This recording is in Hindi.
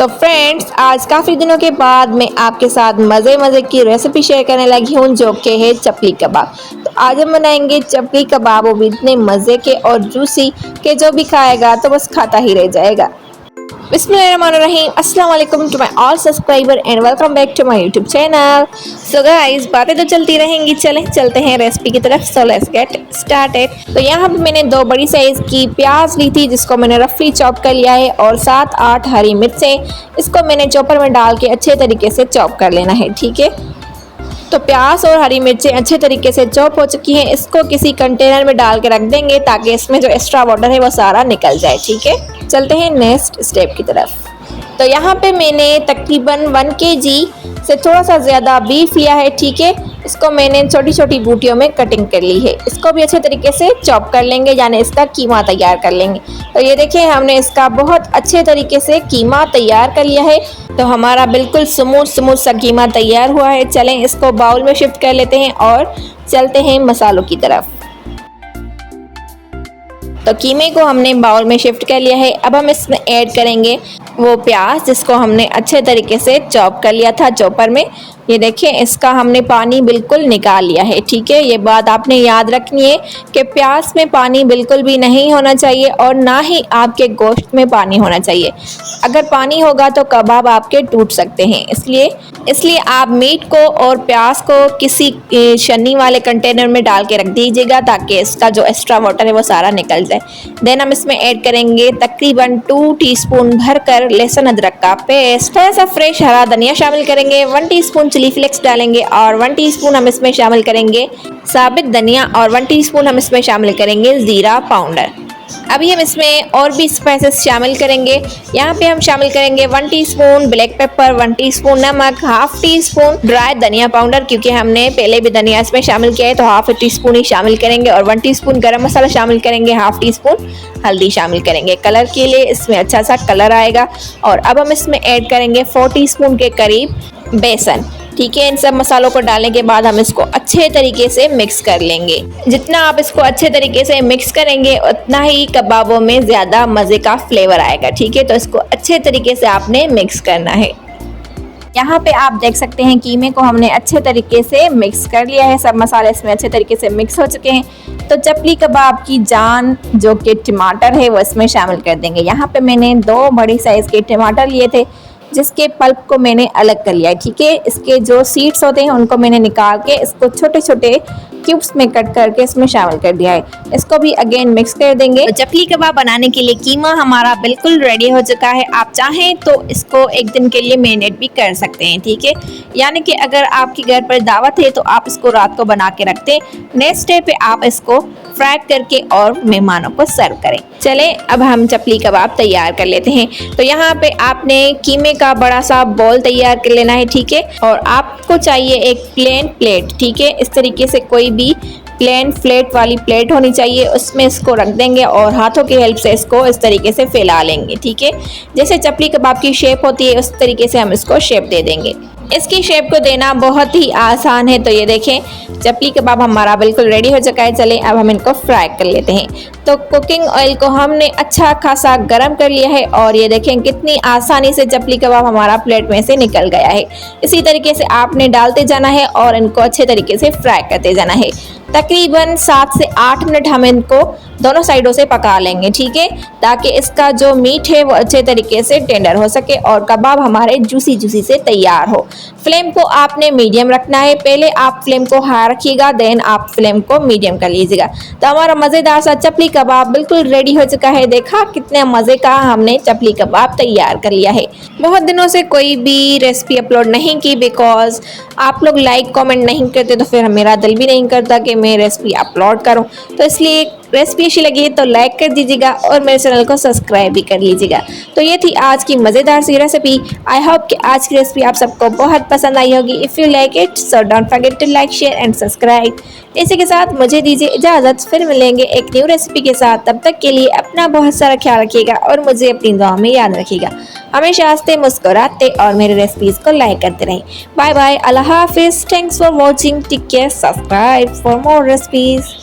सो फ्रेंड्स, आज काफ़ी दिनों के बाद मैं आपके साथ मज़े की रेसिपी शेयर करने लगी हूँ जो कि है चपली कबाब। तो आज हम बनाएंगे चपली कबाब, वो भी इतने मज़े के और जूसी के जो भी खाएगा तो बस खाता ही रह जाएगा। बिस्मिल्लाहिर्रहमानिर्रहीम, अस्सलाम वालेकुम to my all subscriber and welcome back to my YouTube channel. So guys, बातें तो चलती रहेंगी, चलते हैं रेसिपी की तरफ। So let's get started. तो यहाँ पे मैंने 2 बड़ी साइज़ की प्याज ली थी जिसको मैंने रफली चॉप कर लिया है, और 7-8 हरी मिर्चें, इसको मैंने चॉपर में डाल के अच्छे तरीके से चॉप कर लेना है। ठीक है, तो प्याज और हरी मिर्चें अच्छे तरीके से चॉप हो चुकी हैं। इसको किसी कंटेनर में डाल के रख देंगे ताकि इसमें जो एक्स्ट्रा वाटर है वो सारा निकल जाए। ठीक है, चलते हैं नेक्स्ट स्टेप की तरफ। तो यहाँ पे मैंने तकरीबन 1 kg से थोड़ा सा ज़्यादा बीफ लिया है। ठीक है, इसको मैंने छोटी छोटी बूटियों में कटिंग कर ली है। इसको भी अच्छे तरीके से चॉप कर लेंगे, यानी इसका कीमा तैयार कर लेंगे। तो ये देखिए, हमने इसका बहुत अच्छे तरीके से कीमा तैयार कर लिया है। तो हमारा बिल्कुल स्मूथ सा कीमा तैयार हुआ है। चलें इसको बाउल में शिफ्ट कर लेते हैं और चलते हैं मसालों की तरफ। तो कीमे को हमने बाउल में शिफ्ट कर लिया है। अब हम इसमें ऐड करेंगे वो प्याज जिसको हमने अच्छे तरीके से चॉप कर लिया था चॉपर में। ये देखिए, इसका हमने पानी बिल्कुल निकाल लिया है। ठीक है, ये बात आपने याद रखनी है कि प्याज में पानी बिल्कुल भी नहीं होना चाहिए और ना ही आपके गोश्त में पानी होना चाहिए। अगर पानी होगा तो कबाब आपके टूट सकते हैं। इसलिए आप मीट को और प्याज को किसी छन्नी वाले कंटेनर में डाल के रख दीजिएगा ताकि इसका जो एक्स्ट्रा वाटर है वो सारा निकल जाए। देन हम इसमें ऐड करेंगे तकरीबन 2 टीस्पून भरकर लहसुन अदरक का पेस्ट, थोड़ा सा फ्रेश हरा धनिया शामिल करेंगे, 1 टीस्पून चिली फ्लेक्स डालेंगे, और 1 टीस्पून हम इसमें शामिल करेंगे साबित धनिया, और 1 टीस्पून हम इसमें शामिल करेंगे ज़ीरा पाउडर। अभी हम इसमें और भी स्पाइसेस शामिल करेंगे। यहाँ पे हम शामिल करेंगे 1 टीस्पून ब्लैक पेपर, 1 टीस्पून नमक, हाफ टीस्पून ड्राई धनिया पाउडर, क्योंकि हमने पहले भी धनिया इसमें शामिल किया है तो हाफ टीस्पून ही शामिल करेंगे, और 1 टीस्पून गरम मसाला शामिल करेंगे, हाफ टीस्पून हल्दी शामिल करेंगे कलर के लिए, इसमें अच्छा सा कलर आएगा। और अब हम इसमें ऐड करेंगे 4 टीस्पून के करीब बेसन। ठीक है, इन सब मसालों को डालने के बाद हम इसको अच्छे तरीके से मिक्स कर लेंगे। जितना आप इसको अच्छे तरीके से मिक्स करेंगे उतना ही कबाबों में ज़्यादा मज़े का फ्लेवर आएगा। ठीक है, तो इसको अच्छे तरीके से आपने मिक्स करना है। यहाँ पे आप देख सकते हैं कीमे को हमने अच्छे तरीके से मिक्स कर लिया है। सब मसाले इसमें अच्छे तरीके से मिक्स हो चुके हैं। तो चपली कबाब की जान जो कि टमाटर है वो इसमें शामिल कर देंगे। यहाँ पे मैंने 2 बड़ी साइज़ के टमाटर लिए थे जिसके पल्प को मैंने अलग कर लिया है। ठीक है, इसके जो सीड्स होते हैं उनको मैंने निकाल के इसको छोटे छोटे क्यूब्स में कट करके इसमें शामिल कर दिया है। इसको भी अगेन मिक्स कर देंगे। तो चपली कबाब बनाने के लिए कीमा हमारा बिल्कुल रेडी हो चुका है। आप चाहें तो इसको 1 दिन के लिए मैरिनेट भी कर सकते हैं। ठीक है, यानी कि अगर आपके घर पर दावत है तो आप इसको रात को बना के रखते हैं, नेक्स्ट डे पे आप इसको फ्राई करके और मेहमानों को सर्व करें। चलें अब हम चपली कबाब तैयार कर लेते हैं। तो यहाँ पे आपने कीमे का बड़ा सा बॉल तैयार कर लेना है। ठीक है, और आपको चाहिए एक प्लेन प्लेट। ठीक है, इस तरीके से कोई भी प्लेन फ्लैट वाली प्लेट होनी चाहिए, उसमें इसको रख देंगे और हाथों की हेल्प से इसको इस तरीके से फैला लेंगे। ठीक है, जैसे चपली कबाब की शेप होती है उस तरीके से हम इसको शेप दे देंगे। इसकी शेप को देना बहुत ही आसान है। तो ये देखें, चपली कबाब हमारा बिल्कुल रेडी हो चुका है। चलें अब हम इनको फ्राई कर लेते हैं। तो कुकिंग ऑयल को हमने अच्छा खासा गर्म कर लिया है, और ये देखें कितनी आसानी से चपली कबाब हमारा प्लेट में से निकल गया है। इसी तरीके से आपने डालते जाना है और इनको अच्छे तरीके से फ्राई करते जाना है। तकरीबन 7 से 8 मिनट हम इनको दोनों साइडों से पका लेंगे। ठीक है, ताकि इसका जो मीट है वो अच्छे तरीके से टेंडर हो सके और कबाब हमारे जूसी से तैयार हो। फ्लेम को आपने मीडियम रखना है। पहले आप फ्लेम को हाई रखिएगा, देन आप फ्लेम को मीडियम कर लीजिएगा। तो हमारा मज़ेदार सा चपली कबाब बिल्कुल रेडी हो चुका है। देखा कितने मज़े का हमने चपली कबाब तैयार कर लिया है। बहुत दिनों से कोई भी रेसिपी अपलोड नहीं की, बिकॉज आप लोग लाइक कमेंट नहीं करते तो फिर मेरा दिल भी नहीं करता कि मैं रेसिपी अपलोड करूं। तो इसलिए रेसिपी अच्छी लगी तो लाइक कर दीजिएगा और मेरे चैनल को सब्सक्राइब भी कर लीजिएगा। तो ये थी आज की मज़ेदार सी रेसिपी। आई होप कि आज की रेसिपी आप सबको बहुत पसंद आई होगी। If you like it so don't forget to like, share and subscribe. इसी के साथ मुझे दीजिए इजाज़त, फिर मिलेंगे एक न्यू रेसिपी के साथ। तब तक के लिए अपना बहुत सारा ख्याल रखिएगा और मुझे अपनी दुआ में याद रखिएगा। हमेशा हंसते मुस्कुराते और मेरे रेसिपीज़ को लाइक करते रहें। बाय बाय, अल्लाह हाफिज़, thanks for watching, take care, subscribe for more recipes.